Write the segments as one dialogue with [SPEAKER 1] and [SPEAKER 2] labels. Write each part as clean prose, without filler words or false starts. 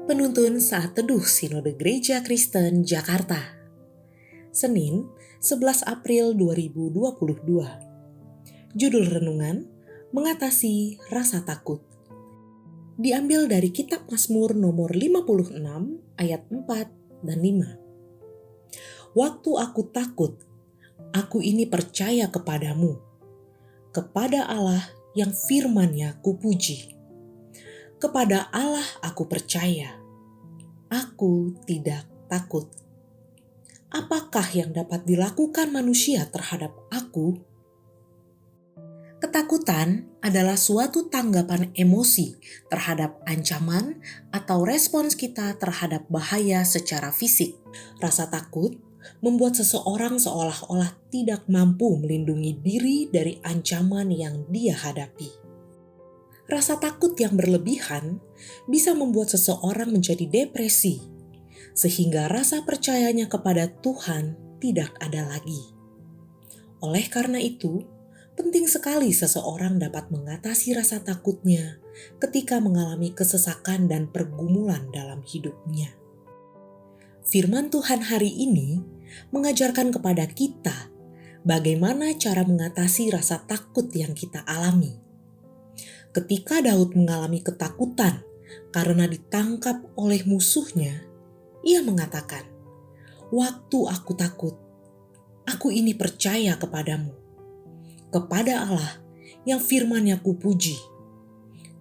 [SPEAKER 1] Penuntun Saat Teduh Sinode Gereja Kristen Jakarta. Senin, 11 April 2022. Judul renungan, Mengatasi Rasa Takut. Diambil dari kitab Mazmur nomor 56 ayat 4 dan 5. Waktu aku takut, aku ini percaya kepadamu, kepada Allah yang firman-Nya kupuji. Kepada Allah aku percaya, aku tidak takut. Apakah yang dapat dilakukan manusia terhadap aku? Ketakutan adalah suatu tanggapan emosi terhadap ancaman atau respons kita terhadap bahaya secara fisik. Rasa takut membuat seseorang seolah-olah tidak mampu melindungi diri dari ancaman yang dia hadapi. Rasa takut yang berlebihan bisa membuat seseorang menjadi depresi, sehingga rasa percayanya kepada Tuhan tidak ada lagi. Oleh karena itu, penting sekali seseorang dapat mengatasi rasa takutnya ketika mengalami kesesakan dan pergumulan dalam hidupnya. Firman Tuhan hari ini mengajarkan kepada kita bagaimana cara mengatasi rasa takut yang kita alami. Ketika Daud mengalami ketakutan karena ditangkap oleh musuhnya, ia mengatakan, "Waktu aku takut, aku ini percaya kepadamu, kepada Allah yang firman-Nya kupuji.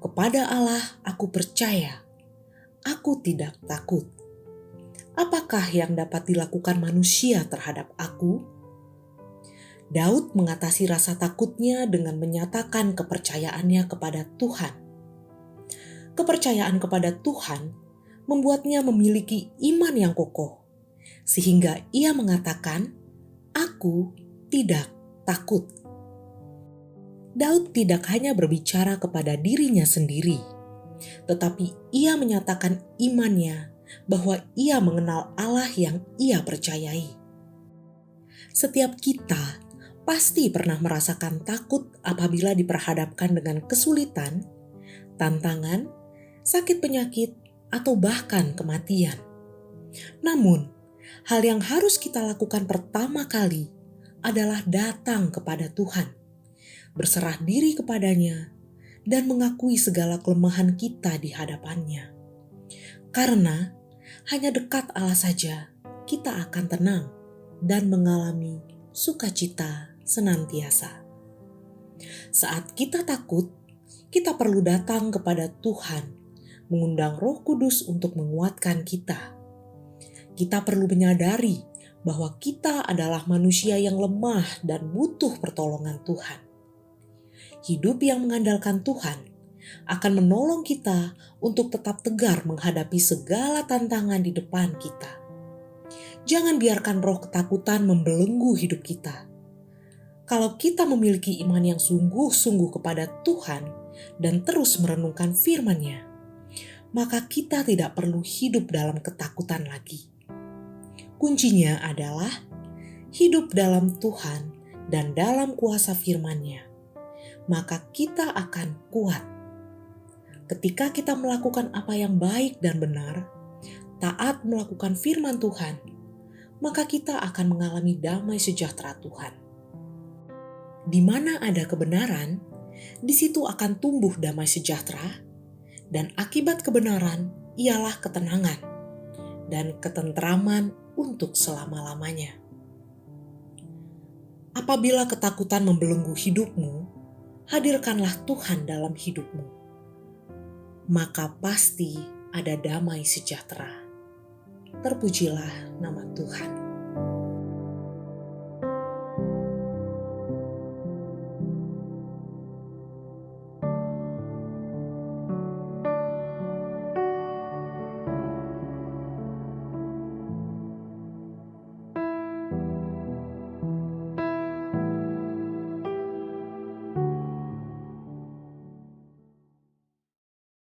[SPEAKER 1] Kepada Allah aku percaya, aku tidak takut." Apakah yang dapat dilakukan manusia terhadap aku? Daud mengatasi rasa takutnya dengan menyatakan kepercayaannya kepada Tuhan. Kepercayaan kepada Tuhan membuatnya memiliki iman yang kokoh, sehingga ia mengatakan, "Aku tidak takut." Daud tidak hanya berbicara kepada dirinya sendiri, tetapi ia menyatakan imannya bahwa ia mengenal Allah yang ia percayai. Setiap kita pasti pernah merasakan takut apabila diperhadapkan dengan kesulitan, tantangan, sakit penyakit, atau bahkan kematian. Namun, hal yang harus kita lakukan pertama kali adalah datang kepada Tuhan, berserah diri kepadanya, dan mengakui segala kelemahan kita di hadapannya. Karena hanya dekat Allah saja kita akan tenang dan mengalami sukacita senantiasa. Saat kita takut, kita perlu datang kepada Tuhan, mengundang Roh Kudus untuk menguatkan kita. Kita perlu menyadari bahwa kita adalah manusia yang lemah dan butuh pertolongan Tuhan. Hidup yang mengandalkan Tuhan akan menolong kita untuk tetap tegar menghadapi segala tantangan di depan kita. Jangan biarkan roh ketakutan membelenggu hidup kita. Kalau kita memiliki iman yang sungguh-sungguh kepada Tuhan dan terus merenungkan firman-Nya, maka kita tidak perlu hidup dalam ketakutan lagi. Kuncinya adalah hidup dalam Tuhan dan dalam kuasa firman-Nya. Maka kita akan kuat. Ketika kita melakukan apa yang baik dan benar, taat melakukan firman Tuhan, maka kita akan mengalami damai sejahtera Tuhan. Di mana ada kebenaran, di situ akan tumbuh damai sejahtera, dan akibat kebenaran ialah ketenangan dan ketentraman untuk selama-lamanya. Apabila ketakutan membelenggu hidupmu, hadirkanlah Tuhan dalam hidupmu. Maka pasti ada damai sejahtera. Terpujilah nama Tuhan.